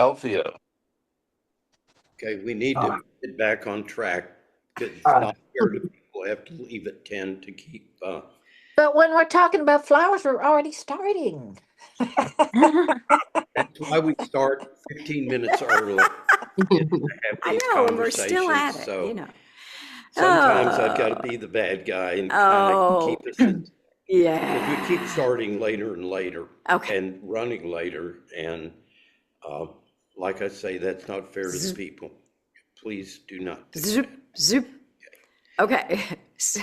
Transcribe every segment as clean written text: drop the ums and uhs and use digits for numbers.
Althea. Okay, we need Uh, to get back on track because it's uh, not fair to people. We have to leave at 10 to keep. But when we're talking about flowers, we're already starting. That's why we start 15 minutes early to have I these know, and we're still conversations. at it, So you know. sometimes I've got to Oh, be the bad guy and kind of oh, keep us in, because we keep yeah. starting later and later Okay. and running later. And uh, like I say, that's not fair to the Zoop, people. Please do not do zoop, that. zoop. Okay, so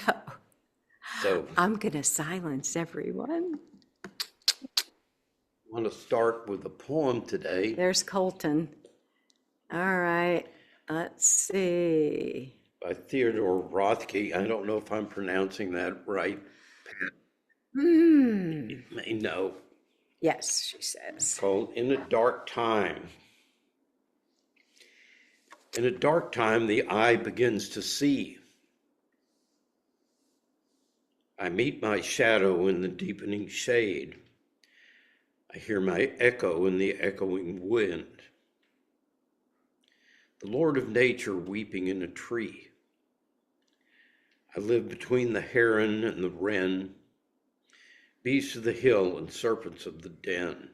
So I'm gonna silence everyone. I want to start with a poem today There's Colton. All right, let's see. by Theodore Rothke. I don't know if I'm pronouncing that right. You may know. Yes, she says. Called In a Dark Time. In a dark time, the eye begins to see. I meet my shadow in the deepening shade. I hear my echo in the echoing wind. The Lord of Nature weeping in a tree. I live between the heron and the wren, beasts of the hill and serpents of the den.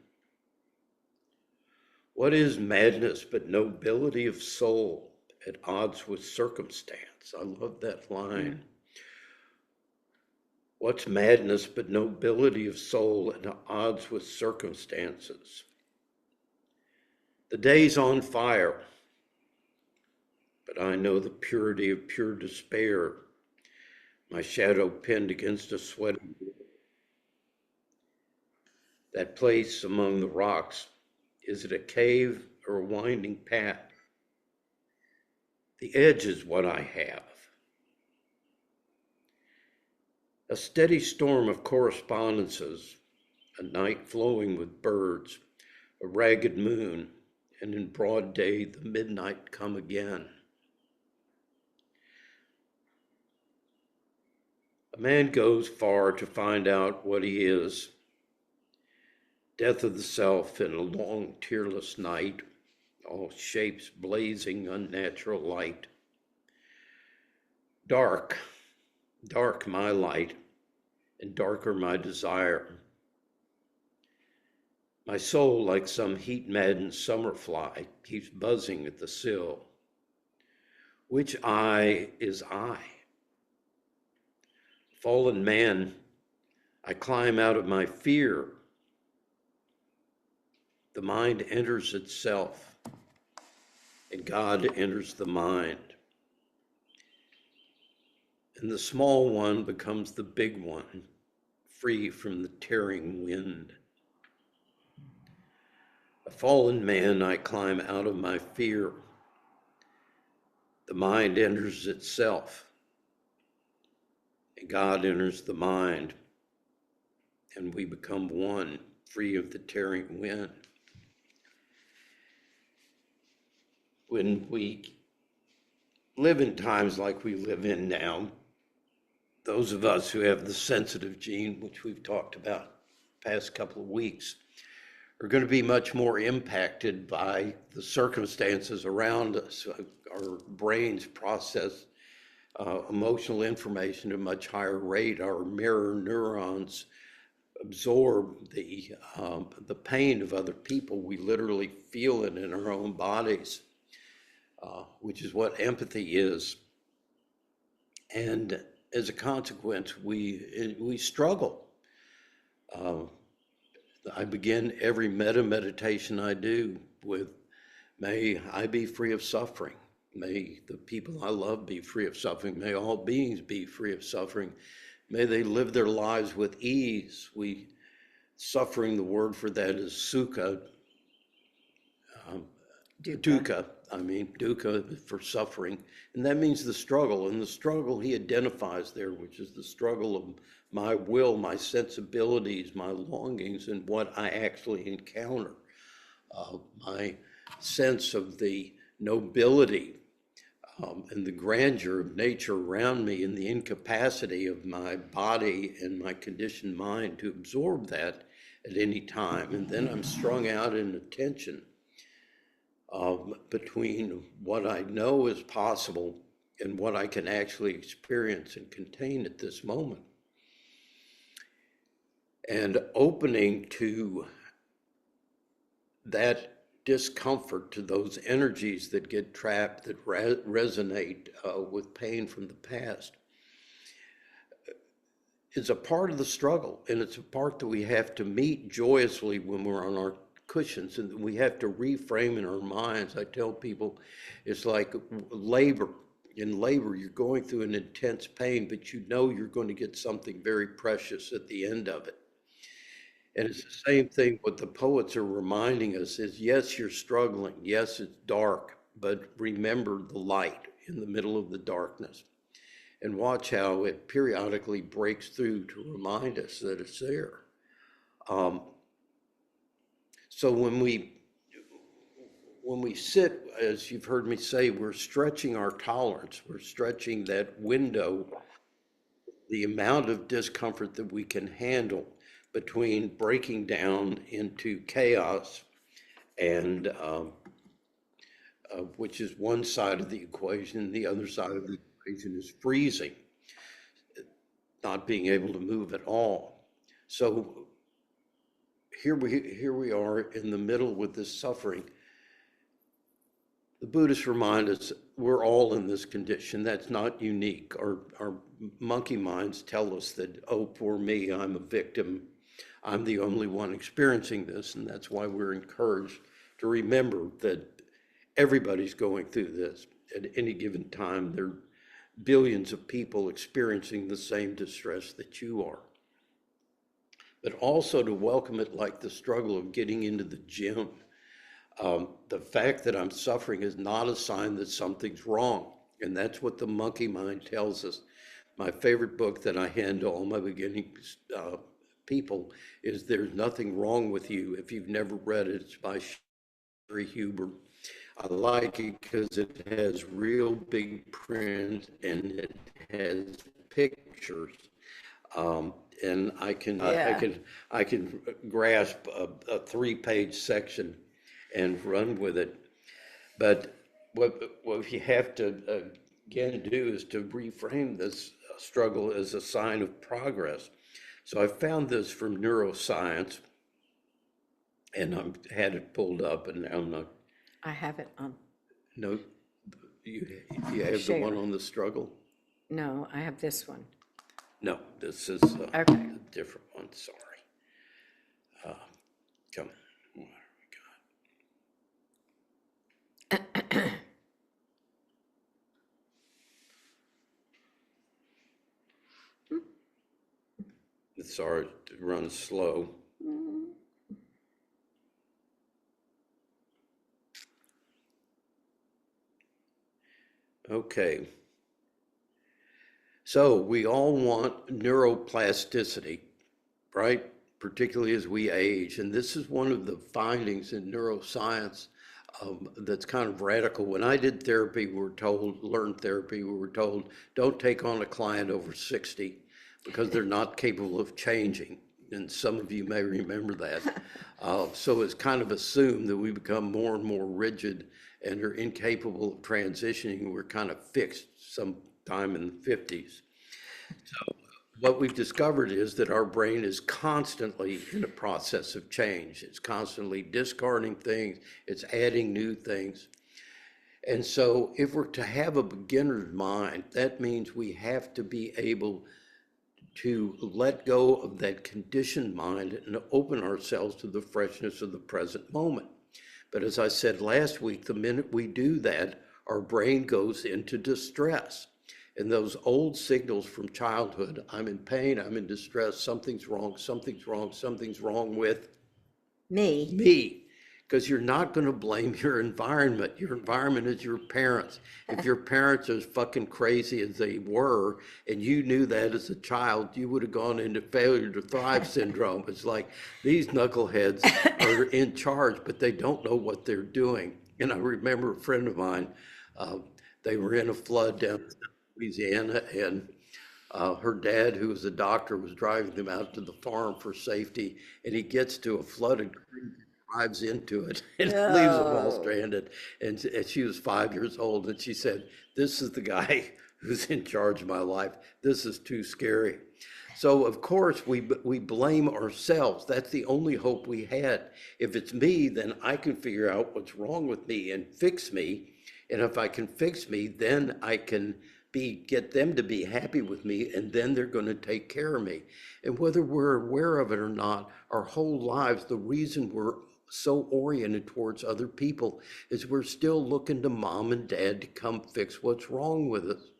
What is madness but nobility of soul at odds with circumstance? I love that line. What's madness but nobility of soul at odds with circumstances? The day's on fire, but I know the purity of pure despair, my shadow pinned against a sweating wall. That place among the rocks, is it a cave or a winding path? The edge is what I have. A steady storm of correspondences, a night flowing with birds, a ragged moon, and in broad day the midnight come again. A man goes far to find out what he is. Death of the self in a long tearless night, all shapes blazing unnatural light. Dark, dark my light, and darker my desire. My soul, like some heat-maddened summer fly, keeps buzzing at the sill. Which I is I? Fallen man, I climb out of my fear. The mind enters itself, and God enters the mind. And the small one becomes the big one, free from the tearing wind. A fallen man, I climb out of my fear. The mind enters itself, and God enters the mind, and we become one, free of the tearing wind. When we live in times like we live in now, those of us who have the sensitive gene, which we've talked about the past couple of weeks, are going to be much more impacted by the circumstances around us. Our brains process emotional information at a much higher rate. Our mirror neurons absorb the pain of other people. We literally feel it in our own bodies, which is what empathy is. And as a consequence, we struggle. I begin every meditation I do with, may I be free of suffering. May the people I love be free of suffering. May all beings be free of suffering. May they live their lives with ease. Suffering, the word for that is sukha. Dukkha for suffering. And that means the struggle. And the struggle he identifies there, which is the struggle of my will, my sensibilities, my longings, and what I actually encounter. My sense of the nobility and the grandeur of nature around me, and the incapacity of my body and my conditioned mind to absorb that at any time. And then I'm strung out in attention. between what I know is possible and what I can actually experience and contain at this moment. And opening to that discomfort, to those energies that get trapped, that resonate with pain from the past, is a part of the struggle. And it's a part that we have to meet joyously when we're on our cushions, and we have to reframe in our minds. I tell people it's like labor. In labor, you're going through an intense pain, but you know you're going to get something very precious at the end of it. And it's the same thing what the poets are reminding us is, yes, you're struggling. Yes, it's dark, but remember the light in the middle of the darkness, and watch how it periodically breaks through to remind us that it's there. So when we sit, as you've heard me say, we're stretching our tolerance. We're stretching that window, the amount of discomfort that we can handle between breaking down into chaos and which is one side of the equation. The other side of the equation is freezing, not being able to move at all. So here we are in the middle with this suffering. The Buddhists remind us we're all in this condition. That's not unique. Our monkey minds tell us that, oh, poor me, I'm a victim. I'm the only one experiencing this. And that's why we're encouraged to remember that everybody's going through this. At any given time, there are billions of people experiencing the same distress that you are. But also to welcome it like the struggle of getting into the gym. The fact that I'm suffering is not a sign that something's wrong. And that's what the monkey mind tells us. My favorite book that I hand to all my beginning people is There's Nothing Wrong with You. If you've never read it, it's by Sherry Huber. I like it because it has real big print and it has pictures. And I can grasp a 3-page section and run with it. But what you have to again do is to reframe this struggle as a sign of progress. So I found this from neuroscience, and I've had it pulled up, and now I'm not. I have it on. No, you have Share. the one on the struggle? No, I have this one. No, this is Okay. a different one. Sorry. Come. What do we got? Sorry to run slow. Okay. So we all want neuroplasticity, right? Particularly as we age. And this is one of the findings in neuroscience that's kind of radical. When I did therapy, learned therapy, we were told, don't take on a client over 60 because they're not capable of changing. And some of you may remember that. So it's kind of assumed that we become more and more rigid and are incapable of transitioning. We're kind of fixed sometime in the 50s. So what we've discovered is that our brain is constantly in a process of change. It's constantly discarding things, it's adding new things. And so if we're to have a beginner's mind, that means we have to be able to let go of that conditioned mind and open ourselves to the freshness of the present moment. But as I said last week, the minute we do that, our brain goes into distress. And those old signals from childhood, I'm in pain, I'm in distress, something's wrong, something's wrong, something's wrong with me. Because you're not going to blame your environment. Your environment is your parents. If your parents are as fucking crazy as they were, and you knew that as a child, you would have gone into failure to thrive syndrome. It's like these knuckleheads are in charge, but they don't know what they're doing. And I remember a friend of mine, they were in a flood down in Louisiana, and her dad, who was a doctor, was driving them out to the farm for safety, and he gets to a flooded creek drives into it and leaves them all Oh, stranded. And she was 5 years old, and she said, "This is the guy who's in charge of my life. This is too scary." So of course we blame ourselves. That's the only hope we had. If it's me, then I can figure out what's wrong with me and fix me. And if I can fix me, then I can get them to be happy with me, and then they're going to take care of me. And whether we're aware of it or not, our whole lives, the reason we're so oriented towards other people is we're still looking to mom and dad to come fix what's wrong with us.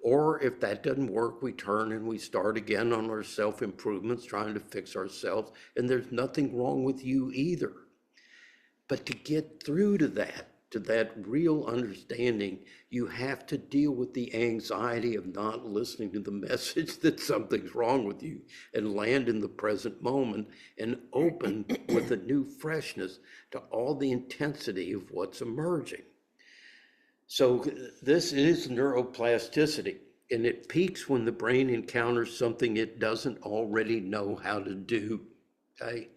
Or if that doesn't work, we turn and we start again on our self-improvements, trying to fix ourselves. And there's nothing wrong with you either. But to get through to that real understanding, you have to deal with the anxiety of not listening to the message that something's wrong with you, and land in the present moment and open with a new freshness to all the intensity of what's emerging. So this is neuroplasticity, and it peaks when the brain encounters something it doesn't already know how to do, okay?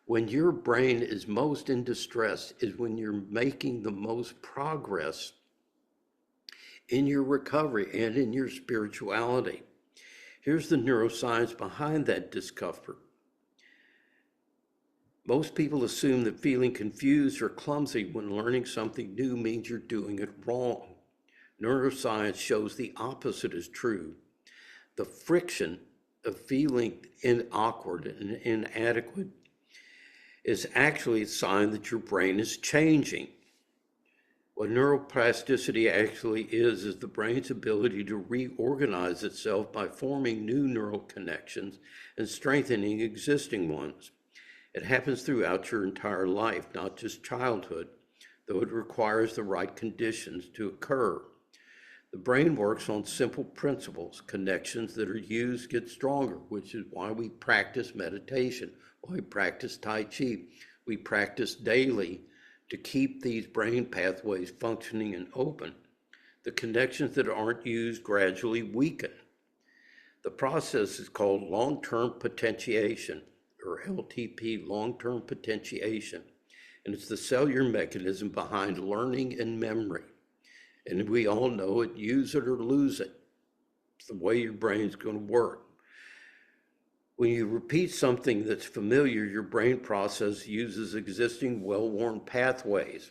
When your brain is most in distress is when you're making the most progress in your recovery and in your spirituality. Here's the neuroscience behind that discomfort. Most people assume that feeling confused or clumsy when learning something new means you're doing it wrong. Neuroscience shows the opposite is true. The friction of feeling awkward and inadequate is actually a sign that your brain is changing. What neuroplasticity actually is the brain's ability to reorganize itself by forming new neural connections and strengthening existing ones. It happens throughout your entire life, not just childhood, though it requires the right conditions to occur. The brain works on simple principles. Connections that are used get stronger, which is why we practice meditation, why we practice Tai Chi. We practice daily to keep these brain pathways functioning and open. The connections that aren't used gradually weaken. The process is called long-term potentiation, or LTP, long-term potentiation, and it's the cellular mechanism behind learning and memory. And we all know it, use it or lose it. It's the way your brain's going to work. When you repeat something that's familiar, your brain process uses existing well-worn pathways.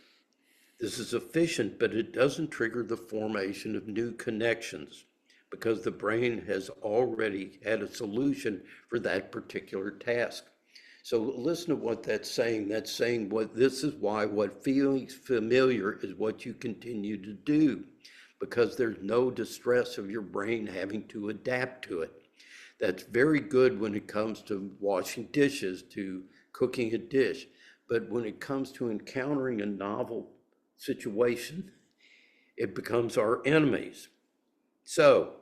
This is efficient, but it doesn't trigger the formation of new connections because the brain has already had a solution for that particular task. So listen to what that's saying. That's saying this is why what feels familiar is what you continue to do, because there's no distress of your brain having to adapt to it. That's very good when it comes to washing dishes, to cooking a dish. But when it comes to encountering a novel situation, it becomes our enemies. So,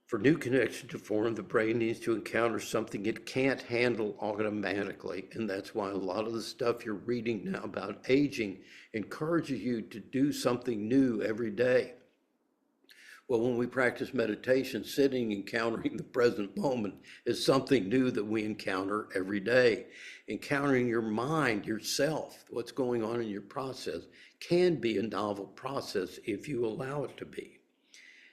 for new connection to form, the brain needs to encounter something it can't handle automatically. And that's why a lot of the stuff you're reading now about aging encourages you to do something new every day. Well, when we practice meditation, sitting, encountering the present moment is something new that we encounter every day. Encountering your mind, yourself, what's going on in your process can be a novel process if you allow it to be.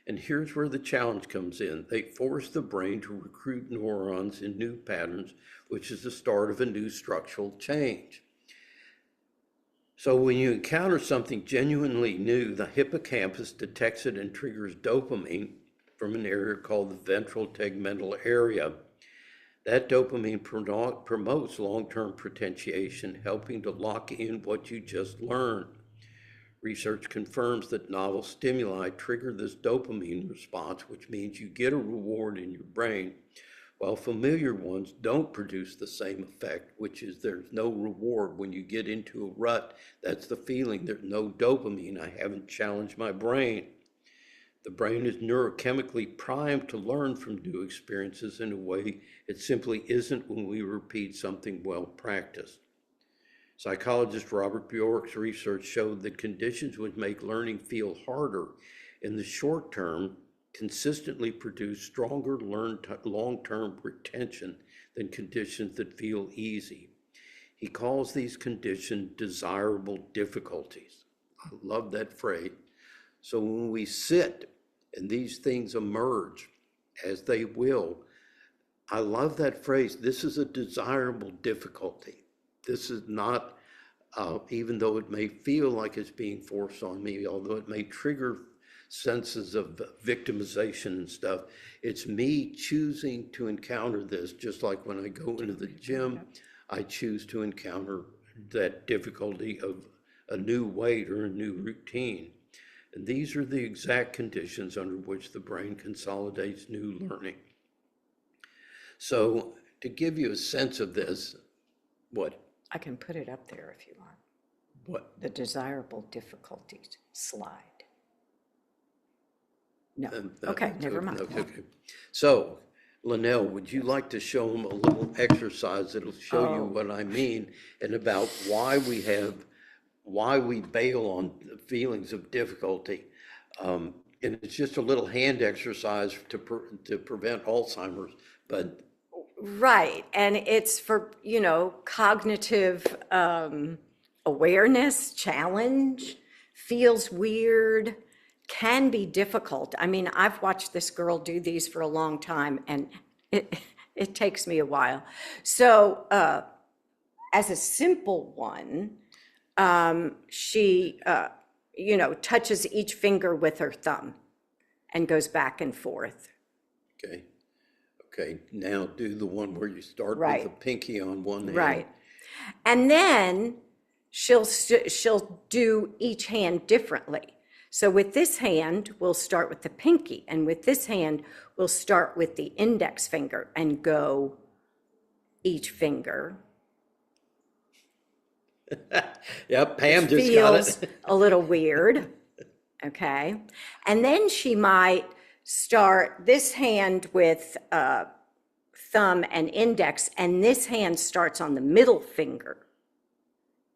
And here's where the challenge comes in. They force the brain to recruit neurons in new patterns, which is the start of a new structural change. So when you encounter something genuinely new, the hippocampus detects it and triggers dopamine from an area called the ventral tegmental area. That dopamine promotes long-term potentiation, helping to lock in what you just learned. Research confirms that novel stimuli trigger this dopamine response, which means you get a reward in your brain, while familiar ones don't produce the same effect, which is there's no reward. When you get into a rut, that's the feeling. There's no dopamine. I haven't challenged my brain. The brain is neurochemically primed to learn from new experiences in a way it simply isn't when we repeat something well practiced. Psychologist Robert Bjork's research showed that conditions which make learning feel harder in the short term consistently produce stronger long-term retention than conditions that feel easy. He calls these conditions desirable difficulties. I love that phrase. So when we sit and these things emerge, as they will, I love that phrase. This is a desirable difficulty. This is not, even though it may feel like it's being forced on me, although it may trigger senses of victimization and stuff, it's me choosing to encounter this, just like when I go into the gym, I choose to encounter that difficulty of a new weight or a new routine. And these are the exact conditions under which the brain consolidates new learning. So to give you a sense of this, what? I can put it up there if you want. What? The desirable difficulties slide. No, okay, never mind. Okay. So, Linnell, would you like to show them a little exercise that'll show you what I mean and about why we bail on the feelings of difficulty? And it's just a little hand exercise to prevent Alzheimer's, but Right, and it's for, cognitive awareness, challenge, feels weird, can be difficult. I mean, I've watched this girl do these for a long time, and it takes me a while. So as a simple one, she, touches each finger with her thumb and goes back and forth. okay. Okay, now do the one where you start Right. with the pinky on one hand. Right. And then she'll do each hand differently. So with this hand, we'll start with the pinky, and with this hand, we'll start with the index finger and go each finger. Yep, Pam just got Feels it. a little weird, okay? And then she might start this hand with thumb and index, and this hand starts on the middle finger,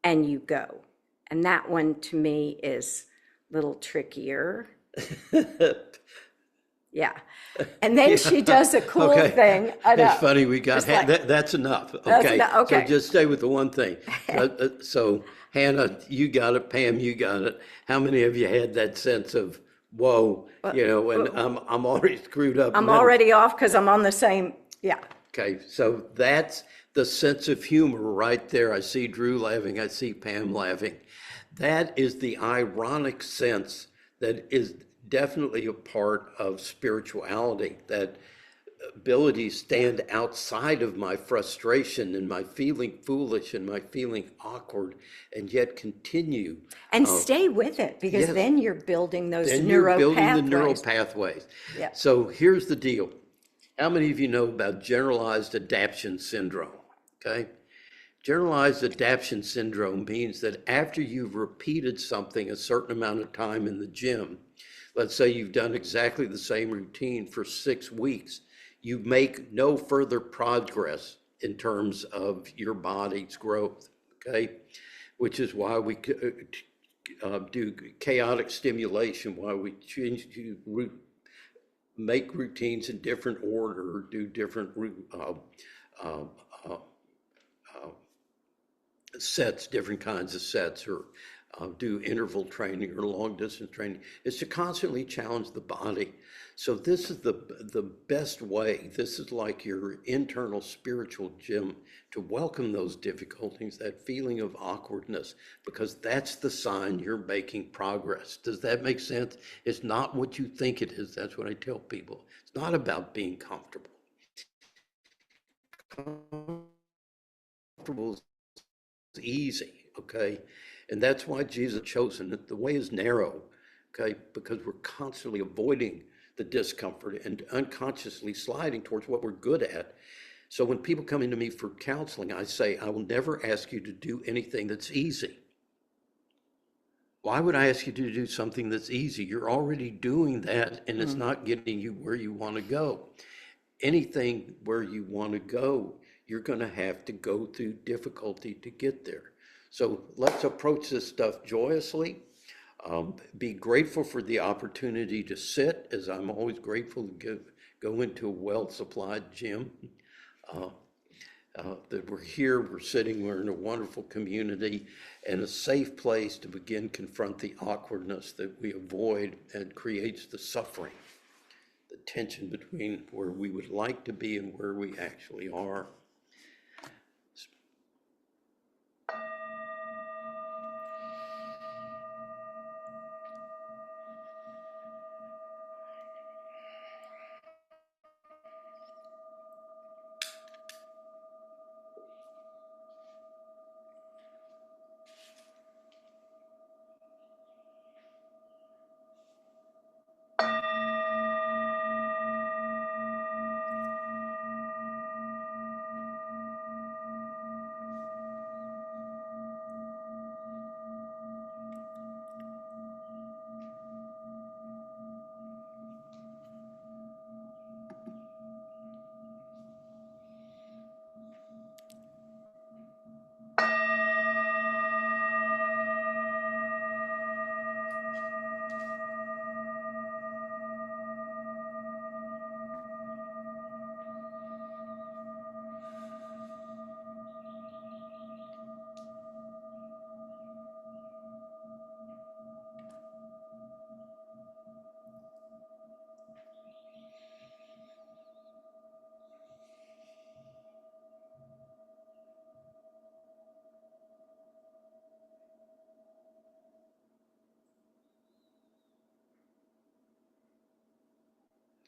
and you go. And that one to me is a little trickier. Yeah. And then she does a cool Okay. thing. I know. It's funny, we got, Just like- that's enough. That's Okay, enough, okay. so just stay with the one thing. So Hannah, you got it, Pam, you got it. How many of you had that sense of, whoa, and I'm already screwed up? I'm already off because I'm on the same, yeah. Okay, so that's the sense of humor right there. I see Drew laughing, I see Pam laughing. That is the ironic sense that is definitely a part of spirituality, that ability to stand outside of my frustration and my feeling foolish and my feeling awkward, and yet continue. And stay with it, because yes. then you're building those Then neural you're building pathways. the neural pathways. Yeah. So here's the deal. How many of you know about generalized adaptation syndrome? Okay. Generalized adaptation syndrome means that after you've repeated something a certain amount of time in the gym, let's say you've done exactly the same routine for 6 weeks, you make no further progress in terms of your body's growth, okay? Which is why we do chaotic stimulation, why we change to make routines in different order, or do different sets, different kinds of sets, or do interval training or long distance training, is to constantly challenge the body. So this is the best way. This is like your internal spiritual gym to welcome those difficulties, that feeling of awkwardness, because that's the sign you're making progress. Does that make sense? It's not what you think it is. That's what I tell people. It's not about being comfortable. Comfortable is easy, okay? And that's why Jesus chosen it. The way is narrow, okay? Because we're constantly avoiding the discomfort and unconsciously sliding towards what we're good at. So when people come into me for counseling, I say, I will never ask you to do anything that's easy. Why would I ask you to do something that's easy? You're already doing that, and it's not getting you where you want to go. Anything where you want to go, you're going to have to go through difficulty to get there. So let's approach this stuff joyously. Be grateful for the opportunity to sit, as I'm always grateful to go into a well-supplied gym. that we're here, we're sitting, we're in a wonderful community and a safe place to begin confront the awkwardness that we avoid and creates the suffering, the tension between where we would like to be and where we actually are.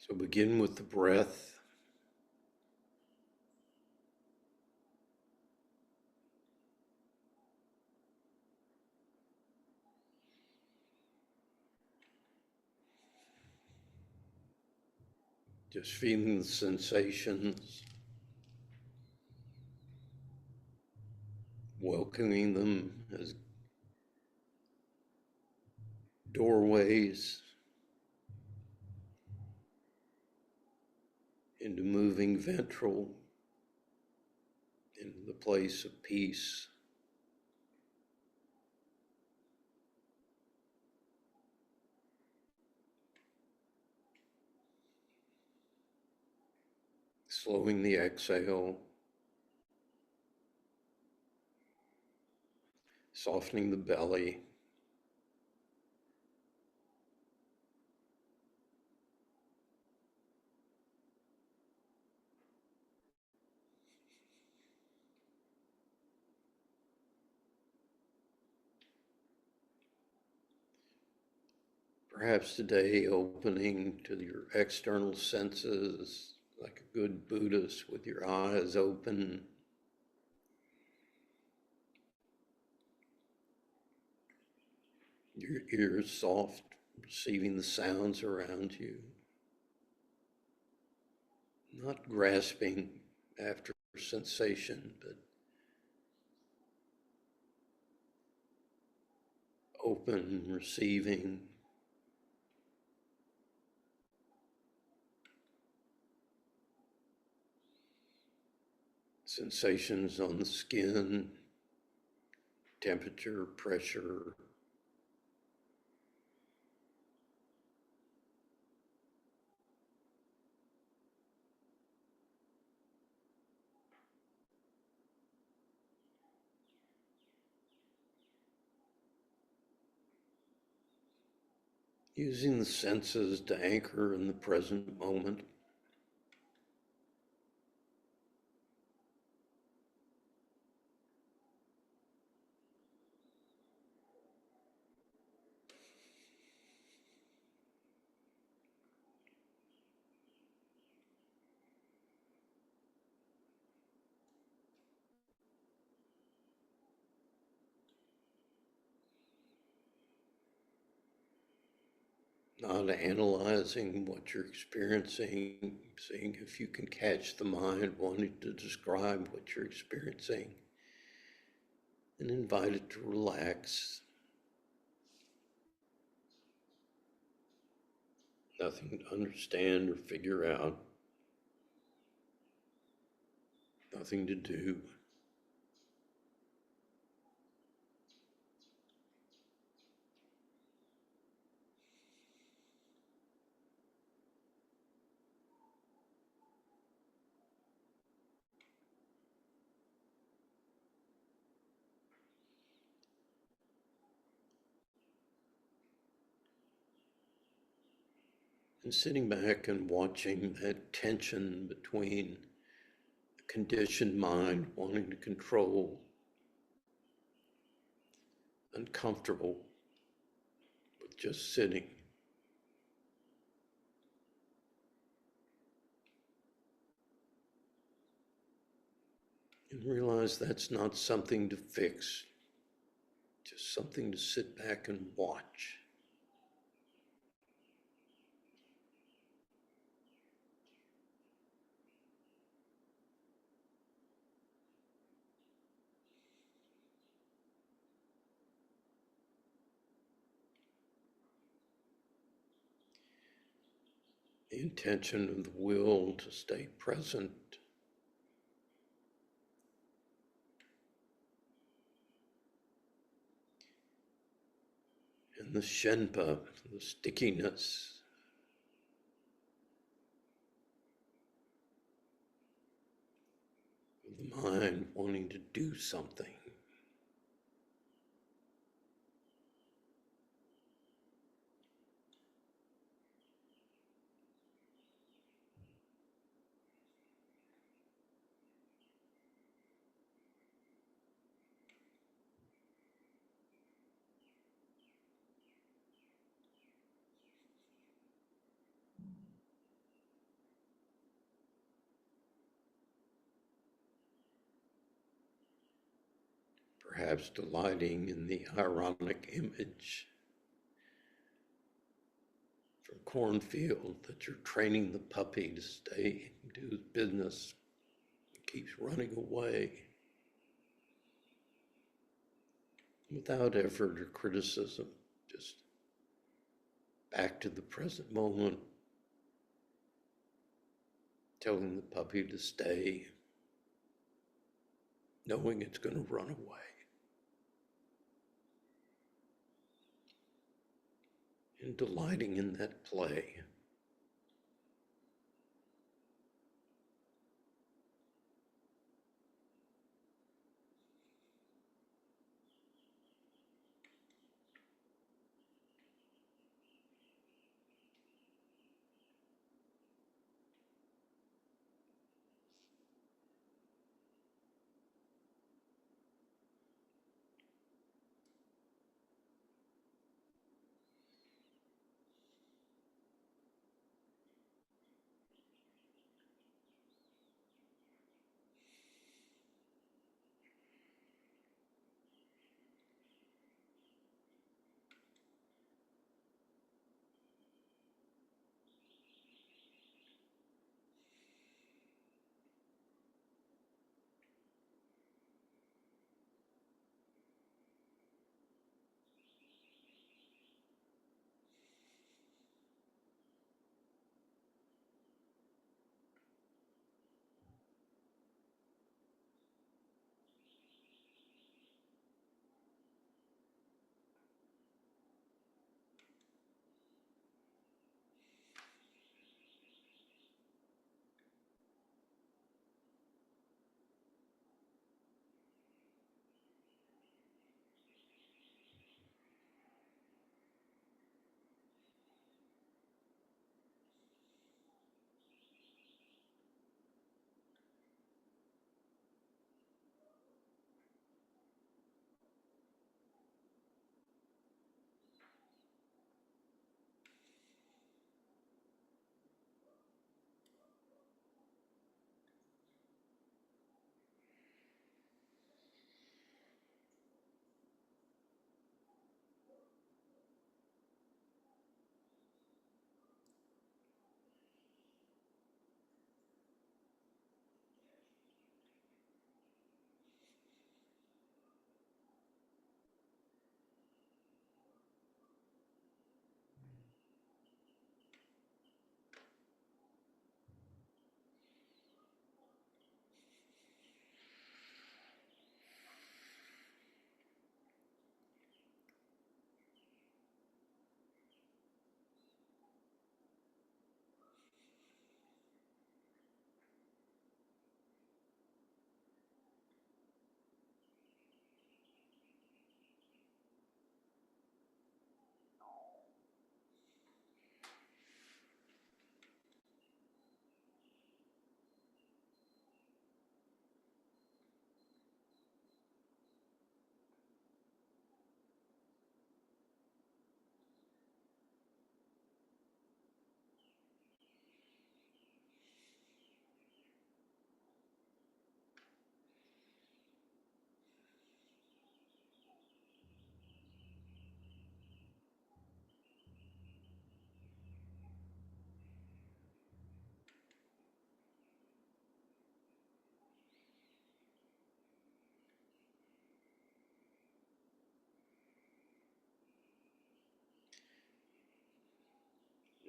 So begin with the breath. Just feeling the sensations, welcoming them as doorways into moving ventral, into the place of peace. Slowing the exhale, softening the belly. Perhaps today opening to your external senses like a good Buddhist with your eyes open. Your ears soft, receiving the sounds around you. Not grasping after sensation, but open, receiving. Sensations on the skin, temperature, pressure. Using the senses to anchor in the present moment. Not analyzing what you're experiencing, seeing if you can catch the mind wanting to describe what you're experiencing, and invite it to relax. Nothing to understand or figure out, nothing to do. And sitting back and watching that tension between the conditioned mind wanting to control, uncomfortable with just sitting. And realize that's not something to fix, just something to sit back and watch. The intention of the will to stay present. And the shenpa, the stickiness. Of the mind wanting to do something. Perhaps delighting in the ironic image from cornfield that you're training the puppy to stay and do his business. It keeps running away without effort or criticism, just back to the present moment, telling the puppy to stay, knowing it's going to run away. And delighting in that play.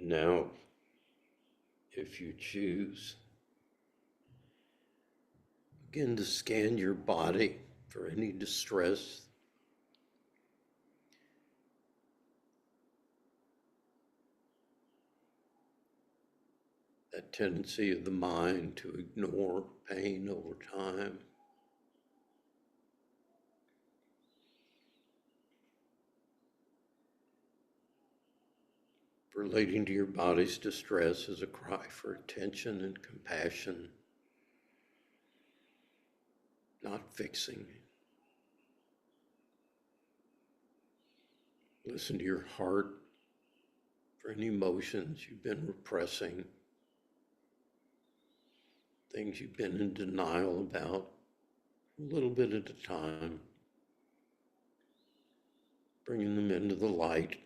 Now, if you choose, begin to scan your body for any distress. That tendency of the mind to ignore pain over time. Relating to your body's distress as a cry for attention and compassion, not fixing. Listen to your heart for any emotions you've been repressing, things you've been in denial about, a little bit at a time, bringing them into the light,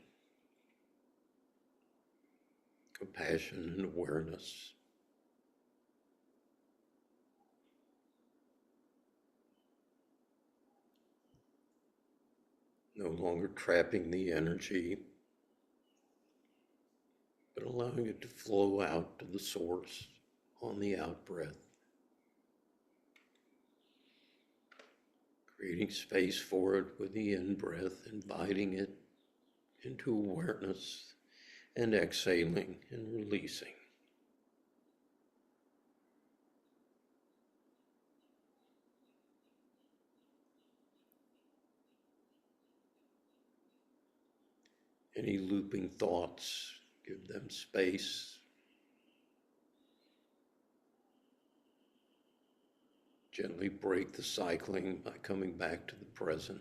compassion and awareness. No longer trapping the energy, but allowing it to flow out to the source on the out breath. Creating space for it with the in breath, inviting it into awareness, and exhaling and releasing. Any looping thoughts, give them space. Gently break the cycling by coming back to the present.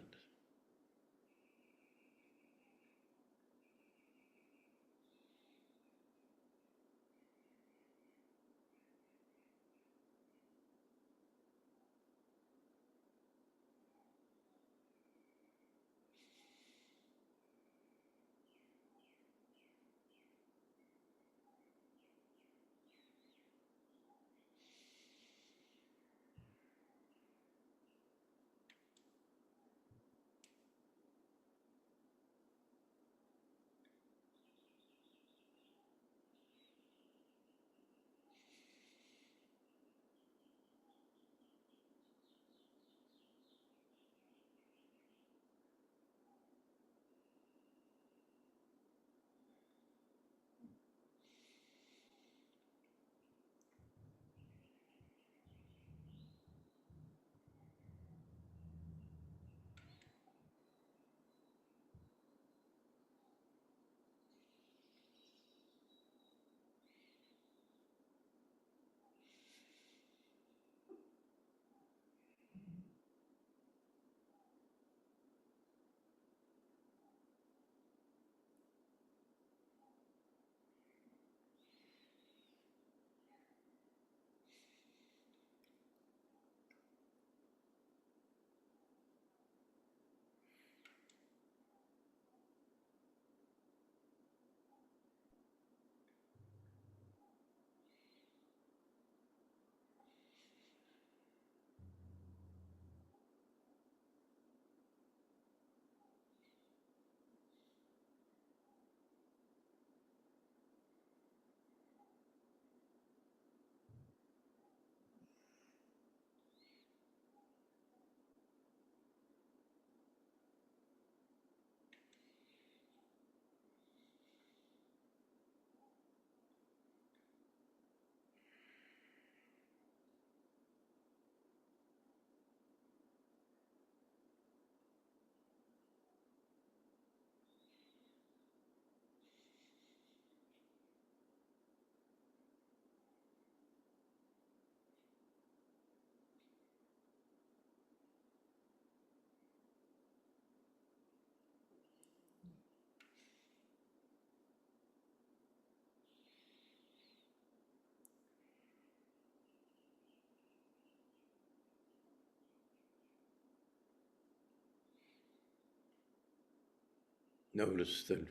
Notice that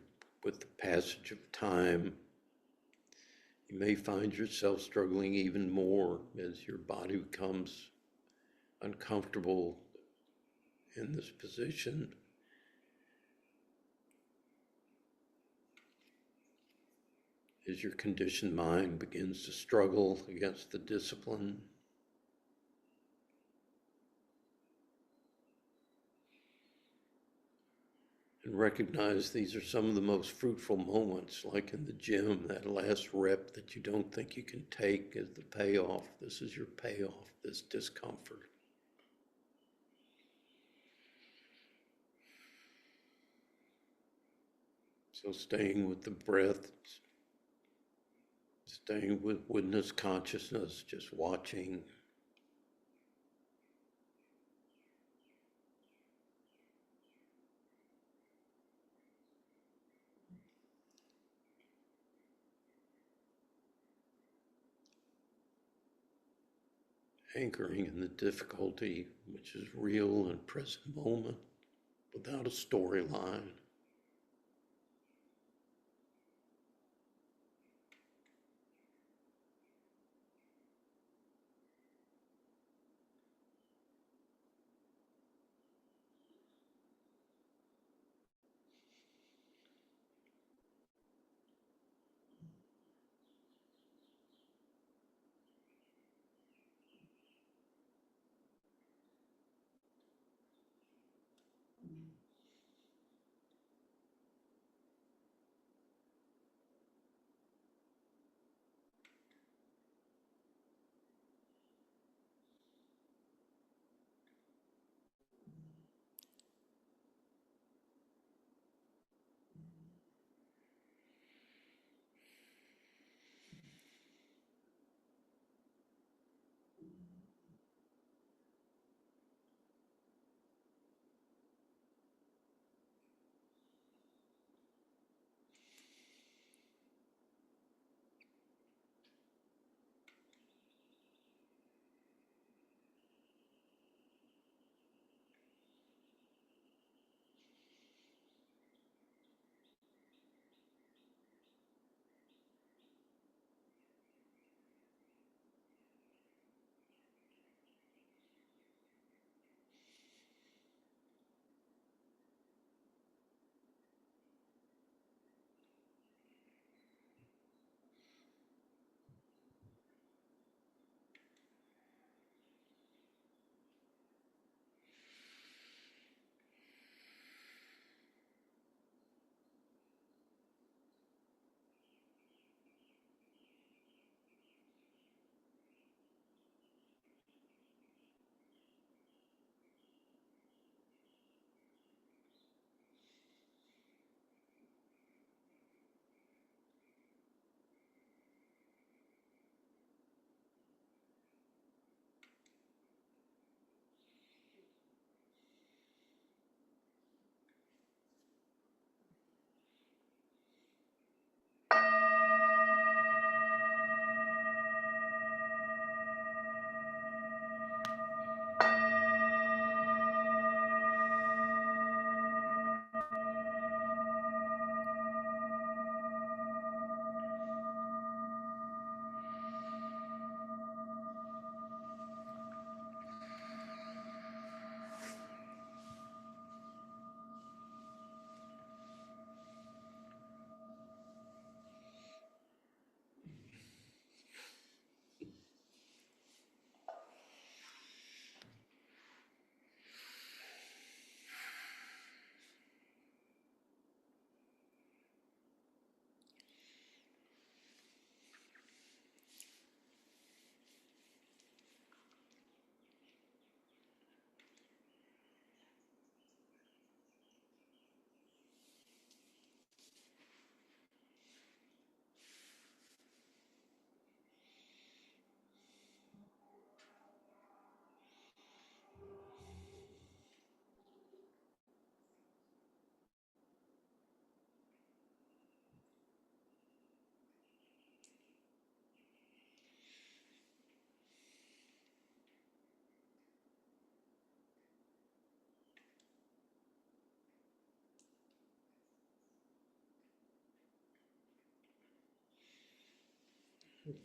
with the passage of time, you may find yourself struggling even more as your body becomes uncomfortable in this position. as your conditioned mind begins to struggle against the discipline. And recognize these are some of the most fruitful moments, like in the gym, that last rep that you don't think you can take is the payoff. This is your payoff, this discomfort. So staying with the breath, staying with witness consciousness, just watching. Anchoring in the difficulty, which is real and present moment, without a storyline.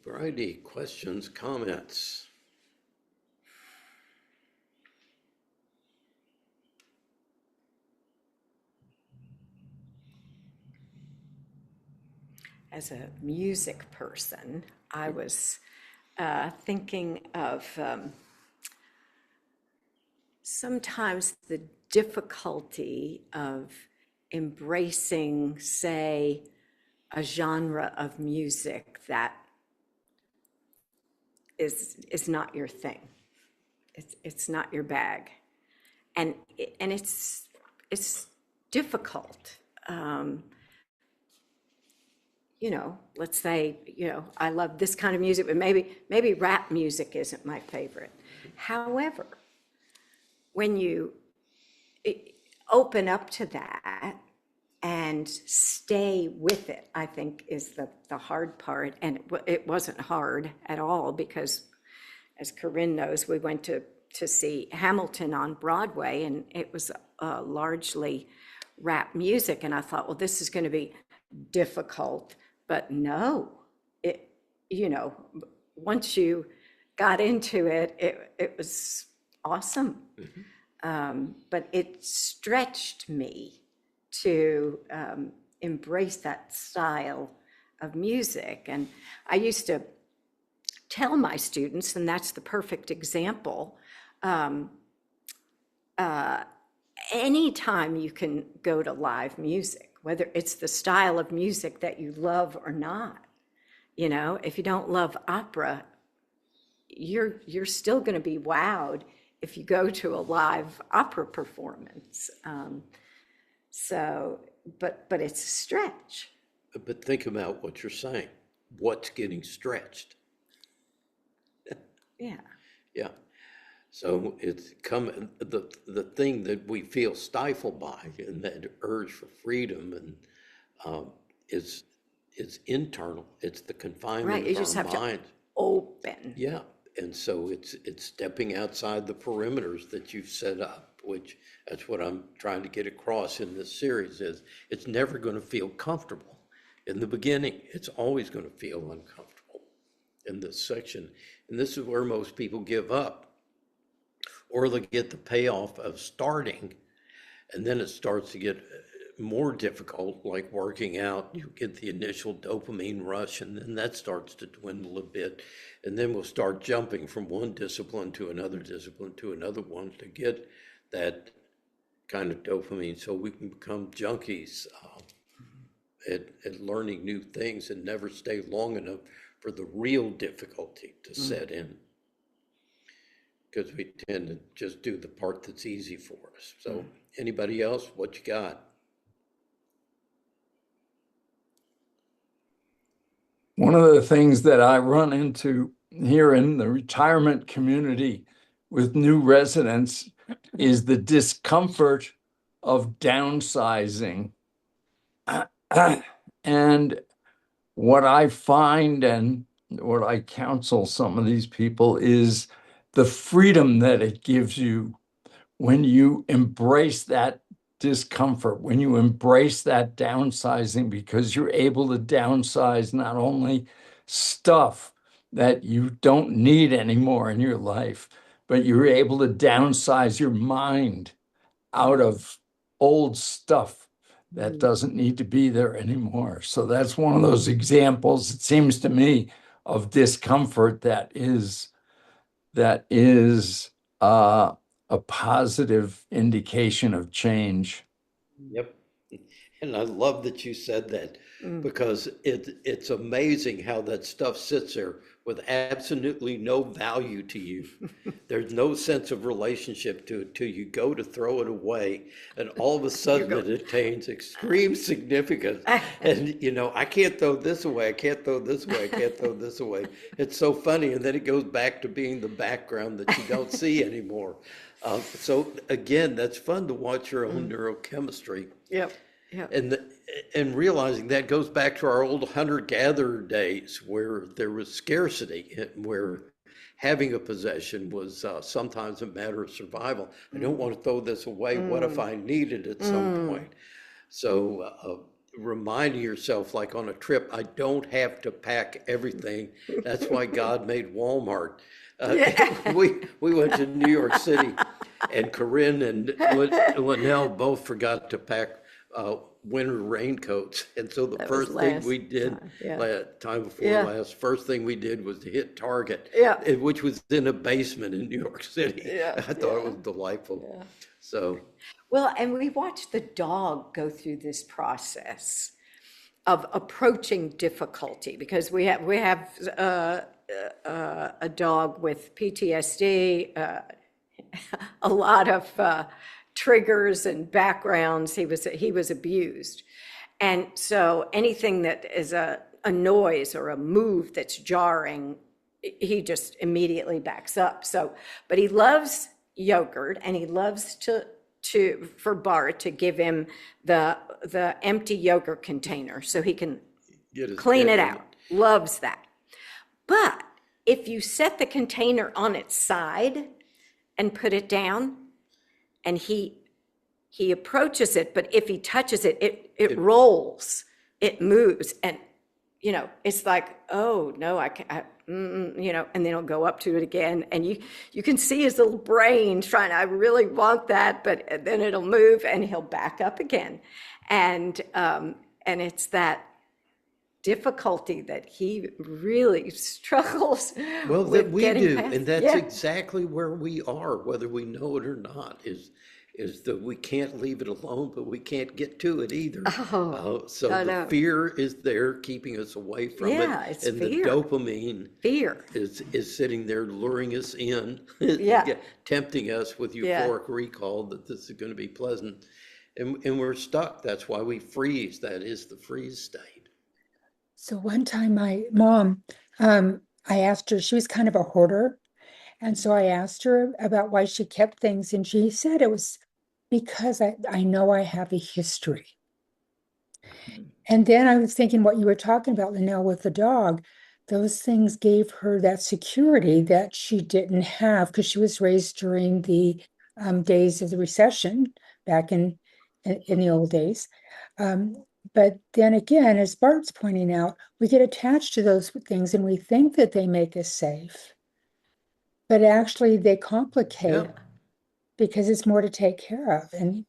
Variety, questions, comments? as a music person, I was thinking of sometimes the difficulty of embracing, say, a genre of music that is not your thing. It's not your bag, and it's difficult. Let's say, I love this kind of music, but maybe rap music isn't my favorite. However, when you open up to that and stay with it, I think is the hard part. And it wasn't hard at all because, as Corinne knows, we went to see Hamilton on Broadway, and it was largely rap music. And I thought, well, this is going to be difficult. But no, once you got into it, it was awesome. But it stretched me to embrace that style of music. And I used to tell my students, and that's the perfect example, anytime you can go to live music, whether it's the style of music that you love or not. If you don't love opera, you're still going to be wowed if you go to a live opera performance. But it's a stretch. But think about what you're saying. What's getting stretched? Yeah. Yeah. So it's the thing that we feel stifled by, and that urge for freedom, and is internal. It's the confinement Right. You of just our have mind. to open. Yeah. And so it's stepping outside the perimeters that you've set up, which that's what I'm trying to get across in this series is it's never going to feel comfortable in the beginning. It's always going to feel uncomfortable in this section. And this is where most people give up, or they get the payoff of starting, and then it starts to get more difficult, like working out. You get the initial dopamine rush, and then that starts to dwindle a bit. And then we'll start jumping from one discipline to another discipline to another one to get that kind of dopamine, so we can become junkies at learning new things and never stay long enough for the real difficulty to set in. Because we tend to just do the part that's easy for us. So anybody else, what you got? One of the things that I run into here in the retirement community with new residents is the discomfort of downsizing. And what I find and what I counsel some of these people is the freedom that it gives you when you embrace that discomfort, when you embrace that downsizing, because you're able to downsize not only stuff that you don't need anymore in your life, but you're able to downsize your mind out of old stuff that doesn't need to be there anymore. So that's one of those examples, it seems to me, of discomfort that is a positive indication of change. Yep. And I love that you said that, because it's amazing how that stuff sits there with absolutely no value to you. There's no sense of relationship to it till you go to throw it away, and all of a sudden it attains extreme significance. And I can't throw this away, I can't throw this away, I can't throw this away. It's so funny, and then it goes back to being the background that you don't see anymore. So again, that's fun to watch your own neurochemistry. Yep. Yep. And realizing that goes back to our old hunter-gatherer days, where there was scarcity, where having a possession was sometimes a matter of survival. I don't want to throw this away. What if I need it at some point? So reminding yourself, like on a trip, I don't have to pack everything. That's why God made Walmart. We went to New York City, and Corinne and Linnell both forgot to pack winter raincoats. And so the That was first thing we last did, time. Yeah. time before Yeah. last, first thing we did was to hit Target, Yeah. which was in a basement in New York City. Yeah. I thought it was delightful. Yeah. So, Well, and we watched the dog go through this process of approaching difficulty because we have a dog with PTSD, a lot of triggers and backgrounds. He was abused, and so anything that is a noise or a move that's jarring, he just immediately backs up. So, but he loves yogurt, and he loves for Bart to give him the empty yogurt container so he can get his clean head it in out. Loves that. But if you set the container on its side and put it down, and he approaches it, but if he touches it, it rolls, it moves, and it's like, oh no, I can't, and then he'll go up to it again, and you can see his little brain trying, I really want that, but then it'll move, and he'll back up again, and it's that difficulty that he really struggles Well, that with we getting do, past. and that's Yeah. exactly where we are, whether we know it or not, is that we can't leave it alone, but we can't get to it either. So I the know. fear is there keeping us away from Yeah, it, it's and the fear. dopamine Fear. is sitting there luring us in, Yeah. tempting us with Yeah. euphoric recall that this is going to be pleasant, and we're stuck. That's why we freeze. That is the freeze state. So one time my mom, I asked her, she was kind of a hoarder. And so I asked her about why she kept things. And she said it was because I know I have a history. And then I was thinking what you were talking about, Linnell, with the dog, those things gave her that security that she didn't have because she was raised during the days of the recession back in the old days. But then again, as Bart's pointing out, we get attached to those things and we think that they make us safe, but actually they complicate Yeah. because it's more to take care of. And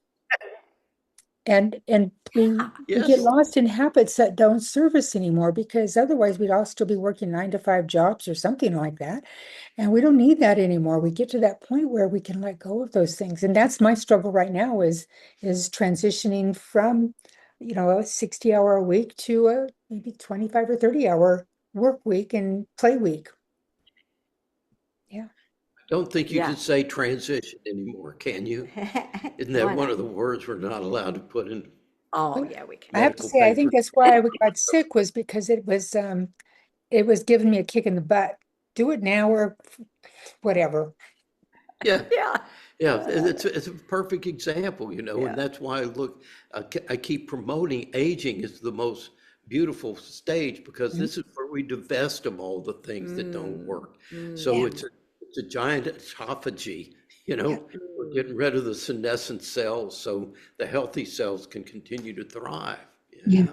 we get Yes. lost in habits that don't serve us anymore because otherwise we'd all still be working 9 to 5 jobs or something like that. And we don't need that anymore. We get to that point where we can let go of those things. And that's my struggle right now is transitioning from, a 60-hour a week to a maybe 25 or 30-hour work week and play week. Yeah. Don't think you Yeah. can say transition anymore, can you? Isn't that one of the words we're not allowed to put in? Oh, yeah, we can. I have to Medical say, I think paper. that's why I got sick was because it was giving me a kick in the butt. Do it now or whatever. Yeah, Yeah. yeah, it's a perfect example, Yeah. and that's why I keep promoting aging is the most beautiful stage because this is where we divest of all the things that don't work. So Yeah. it's a giant autophagy, Yeah. we're getting rid of the senescent cells so the healthy cells can continue to thrive. Yeah.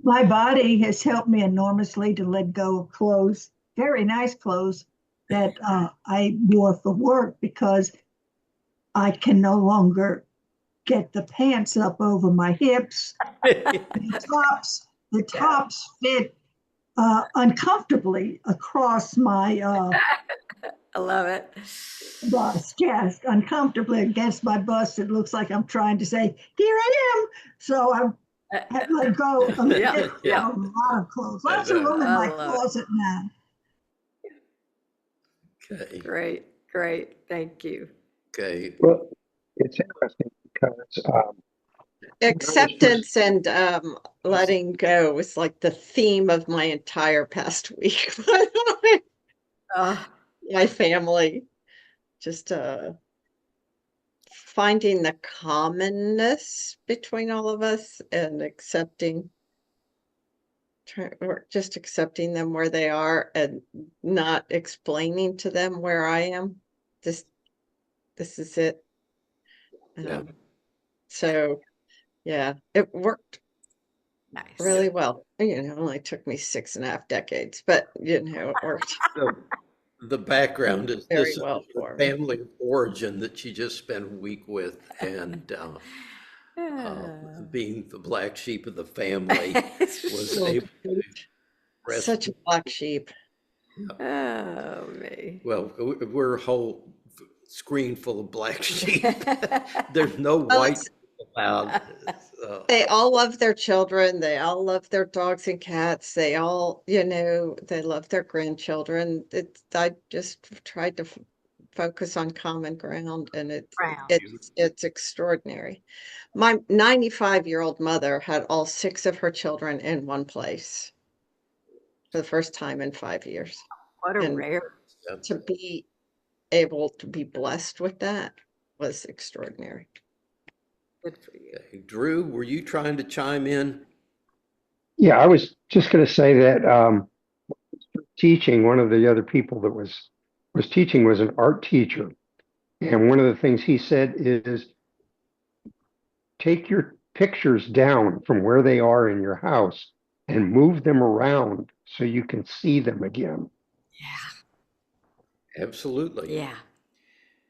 My body has helped me enormously to let go of clothes, very nice clothes that I wore for work because I can no longer get the pants up over my hips. The tops fit uncomfortably across my I love it. bust, yes, uncomfortably against my bust. It looks like I'm trying to say, here I am. So I had to let go of a Yeah. lot of clothes. Lots of room in I my love it. closet now. Okay, Great. Thank you. okay. Well, it's interesting because Acceptance and letting go is like the theme of my entire past week. Uh, My family, just finding the commonness between all of us and or just accepting them where they are and not explaining to them where I am. This is it. Yeah. So yeah, it worked nice. really well. It only took me 6.5 decades, but it worked So the background is very this is well the for me. family of origin that you just spent a week with, and being the black sheep of the family, was Oh, able to rest. such a black sheep. Oh, me. Well, we're a whole screen full of black sheep. There's no Well, white people allowed. they all love their children. They all love their dogs and cats. They all, they love their grandchildren. I just tried to focus on common ground, and Brown. it's extraordinary. My 95-year-old mother had all 6 of her children in one place for the first time in 5 years. What a And rare. to be able to be blessed with that was extraordinary. Good for you. Okay. Drew, were you trying to chime in? Yeah, I was just going to say that teaching, one of the other people that was teaching was an art teacher. And one of the things he said is take your pictures down from where they are in your house and move them around so you can see them again. Absolutely. Yeah.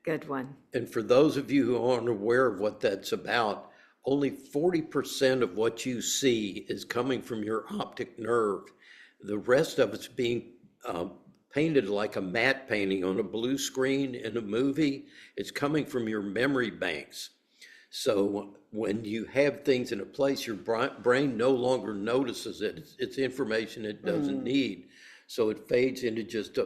Good one. And for those of you who aren't aware of what that's about, only 40% of what you see is coming from your optic nerve. The rest of it's being painted like a matte painting on a blue screen in a movie. It's coming from your memory banks. So when you have things in a place, your brain no longer notices it. It's information it doesn't need. So it fades into just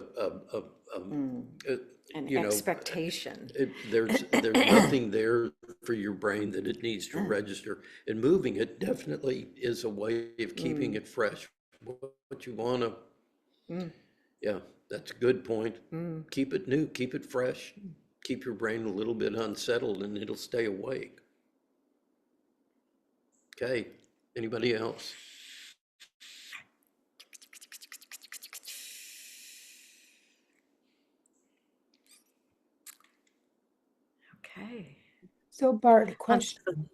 An you know, expectation. there's nothing there for your brain that it needs to register. And moving it definitely is a way of keeping it fresh. What you want to, yeah, that's a good point. Keep it new, keep it fresh, keep your brain a little bit unsettled, and it'll stay awake. Okay, anybody else? Okay. So Bart, a question.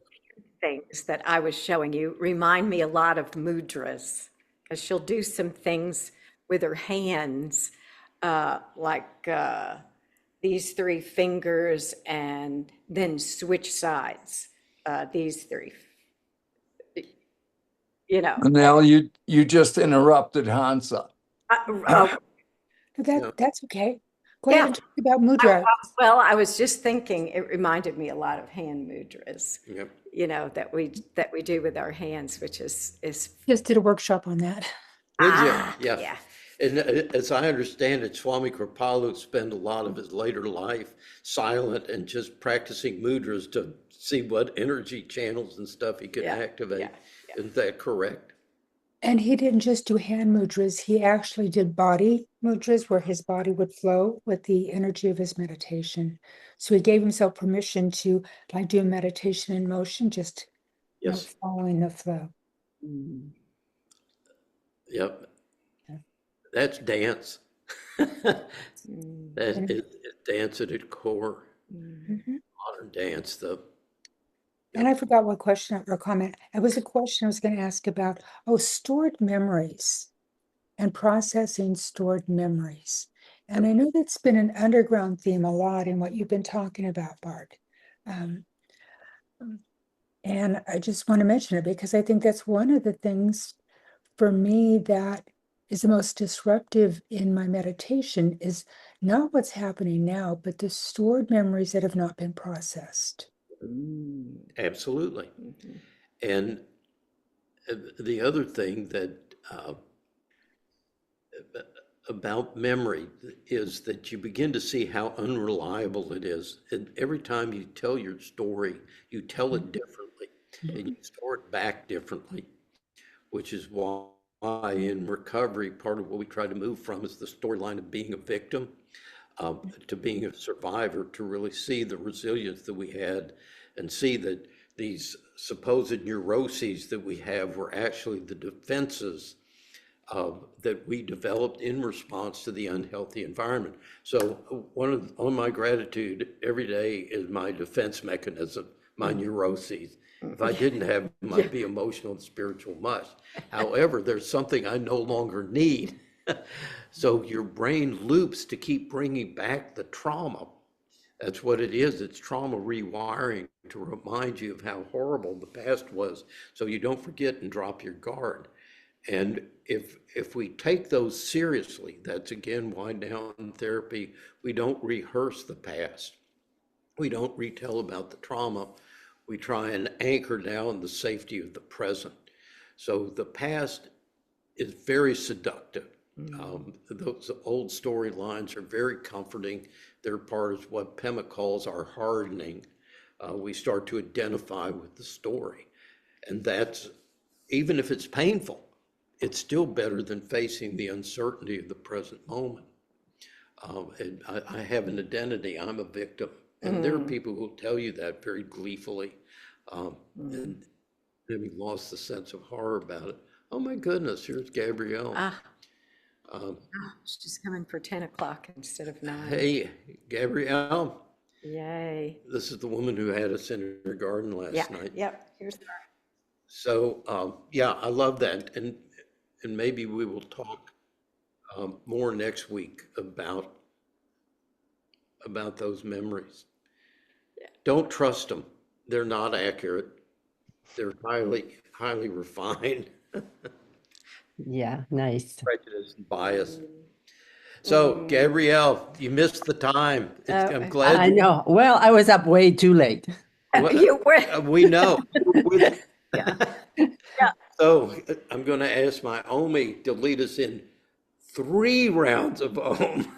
Things that I was showing you remind me a lot of mudras, because she'll do some things with her hands, like these 3 fingers, and then switch sides. These 3, Now you just interrupted Hansa. Oh, That's okay. Go yeah. ahead and talk about mudra. Well, I was just thinking it reminded me a lot of hand mudras. Yep. That we do with our hands, which is Just did a workshop on that. Did you? yeah. Yeah. And as I understand it, Swami Kripalu spent a lot of his later life silent and just practicing mudras to see what energy channels and stuff he could activate. Yeah. Isn't that correct? And he didn't just do hand mudras, he actually did body mudras where his body would flow with the energy of his meditation. So he gave himself permission to like do a meditation in motion, just Yes. following the flow. Yep. Yeah. That's dance. That is dance at its core. Mhm. Modern dance, though. And I forgot what question or comment. It was a question I was going to ask about, stored memories and processing stored memories. And I know that's been an underground theme a lot in what you've been talking about, Bart. And I just want to mention it because I think that's one of the things for me that is the most disruptive in my meditation is not what's happening now, but the stored memories that have not been processed. Absolutely. And the other thing that about memory is that you begin to see how unreliable it is. And every time you tell your story, you tell it differently and you store it back differently, which is why in recovery, part of what we try to move from is the storyline of being a victim to being a survivor, to really see the resilience that we had and see that these supposed neuroses that we have were actually the defenses that we developed in response to the unhealthy environment. So on my gratitude every day is my defense mechanism, my neuroses. If I didn't have them, I'd be emotional and spiritual mush. However, there's something I no longer need. So your brain loops to keep bringing back the trauma. That's what it is. It's trauma rewiring to remind you of how horrible the past was, so you don't forget and drop your guard. And if we take those seriously, that's again why now in therapy we don't rehearse the past. We don't retell about the trauma. We try and anchor down the safety of the present. So the past is very seductive. Those old storylines are very comforting. They're part of what Pema calls our hardening. We start to identify with the story. And that's, even if it's painful, it's still better than facing the uncertainty of the present moment. And I have an identity, I'm a victim. And there are people who will tell you that very gleefully, and having lost the sense of horror about it. Oh my goodness, here's Gabrielle. She's coming for 10 o'clock instead of 9. Hey, Gabrielle. Yay. This is the woman who had us in her garden last night. Yep. Here's her. So, yeah, I love that. And maybe we will talk more next week about those memories. Don't trust them. They're not accurate. They're highly refined. Yeah, nice. Prejudice and bias. So, Gabrielle, you missed the time. I'm glad. I know. Well, I was up way too late. You were. We know. Yeah. So I'm going to ask my Omi to lead us in 3 rounds of Om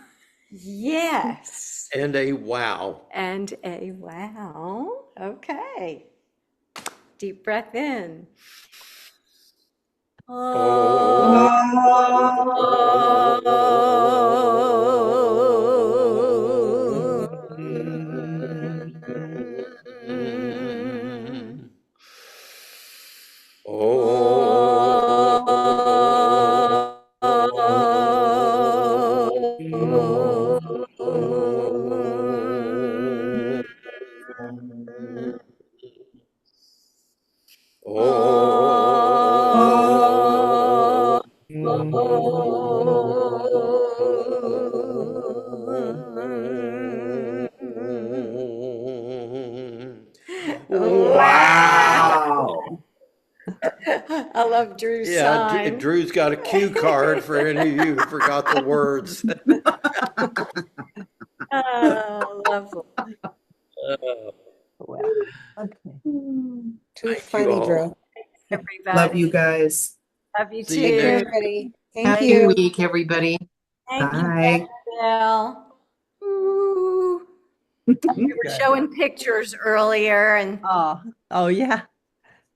Yes. and a wow. And a wow. Okay. Deep breath in. Wow. I love Drew's sign. Drew's got a cue card for any of you who forgot the words. Oh, lovely. Well, okay. Too funny, Drew. Everybody. Love you guys. Love you See you too. next Everybody. Thank Happy you. week, everybody. Thank Bye. you, Gabrielle. Ooh. We were showing pictures earlier and Oh, yeah.